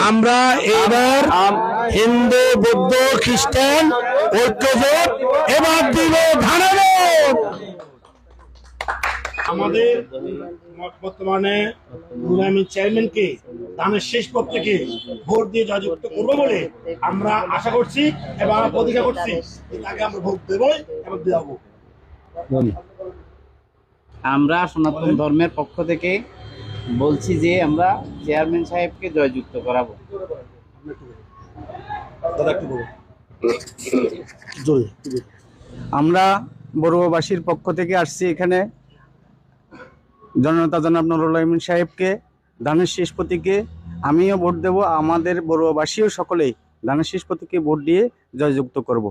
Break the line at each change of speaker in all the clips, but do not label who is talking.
আমরা এবার হিন্দু বৌদ্ধ খ্রিস্টান ঐক্যজোট এবার দিব ধানের আমাদের বর্তমানে চেয়ারম্যানকে ধানের শেষ পদ থেকে ভোট দিয়ে জয়যুক্ত করবো বলে আমরা আশা করছি এবং প্রতীক্ষা করছি তাকে আমরা ভোট দেবো এবং দেবো।
আমরা সনাতন ধর্মের পক্ষ থেকে বলছি যে আমরা চেয়ারম্যান সাহেবকে জয়যুক্ত করাবো।
আমরা বড়ুয়াবাসীর পক্ষ থেকে আসছি এখানে জননেতা জনাব নুরুল আমিন সাহেবকে ধানের শীষ প্রতীকে আমিও ভোট দেব, আমাদের বড়ুয়াবাসীও সকলেই ধানের শীষ প্রতীকে ভোট দিয়ে জয়যুক্ত করব।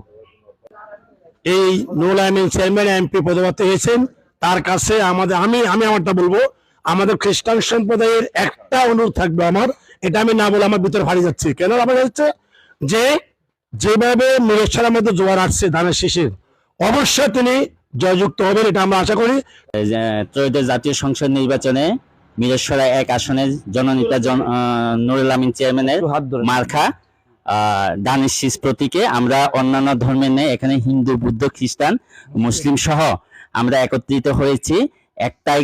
এই নুরুল আমিন চেয়ারম্যান এমপি পদপ্রার্থী হয়েছেন, তার কাছে আমাদের আমি আমারটা বলবো, আমাদের খ্রিস্টান সম্প্রদায়ের একটা অনুরোধ থাকবে আমার, এটা আমি না বলে আমার ভিতরে হারিয়ে যাচ্ছে। কেন আমার হচ্ছে যে যেভাবে মিরেশ্বরের মধ্যে জোয়ার আসছে ধানের শীষের, অবশ্যই তিনি জয়যুক্ত হবেন, এটা আমরা আশা করি।
ত্রয়োদশ জাতীয় সংসদ নির্বাচনে মিরেশ্বরা 1 আসনের জননেতা নুরুল আমিন চেয়ারম্যানের মার্কা ধানের শীষ প্রতীকে আমরা অন্যান্য ধর্মের নেই, এখানে হিন্দু বৌদ্ধ খ্রিস্টান মুসলিম সহ আমরা একত্রিত হয়েছি। একটাই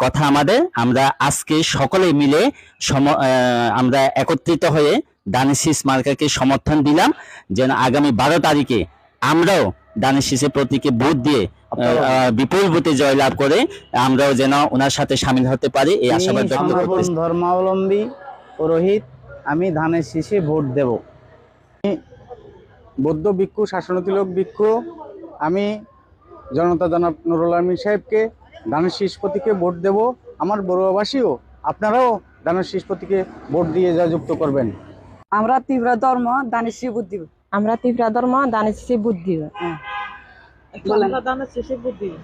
কথা আমাদের, আমরা আজকে সকলে মিলে আমরা একত্রিত হয়ে ধানের শীষ মার্কাকে সমর্থন দিলাম, যেন আগামী 12 তারিখে আমরাও ধানের শীষের প্রতীকে ভোট দিয়ে বিপুল ভোটে জয়লাভ করে আমরাও যেন ওনার সাথে সামিল হতে পারি এই আশাবাদ ব্যক্ত করতেছি।
ধর্মাবলম্বী পুরোহিত, আমি ধানের শীষে ভোট দেব। বৌদ্ধ ভিক্ষু, শাসনতিলক ভিক্ষু, আমি জনতা জনাব নুরুল আমিন সাহেবকে ধানের শীষ প্রতীকে ভোট দেব। আমার বড়ুয়াবাসীও আপনারাও ধানের শীষ প্রতীকে ভোট দিয়ে জয়যুক্ত করবেন।
আমরা তীব্র ধর্ম ধানের শীষে ভোট দিব। আমরা তীব্র ধর্ম ধানের শীষে ভোট দিব।
ধানের শীষে ভোট দিব।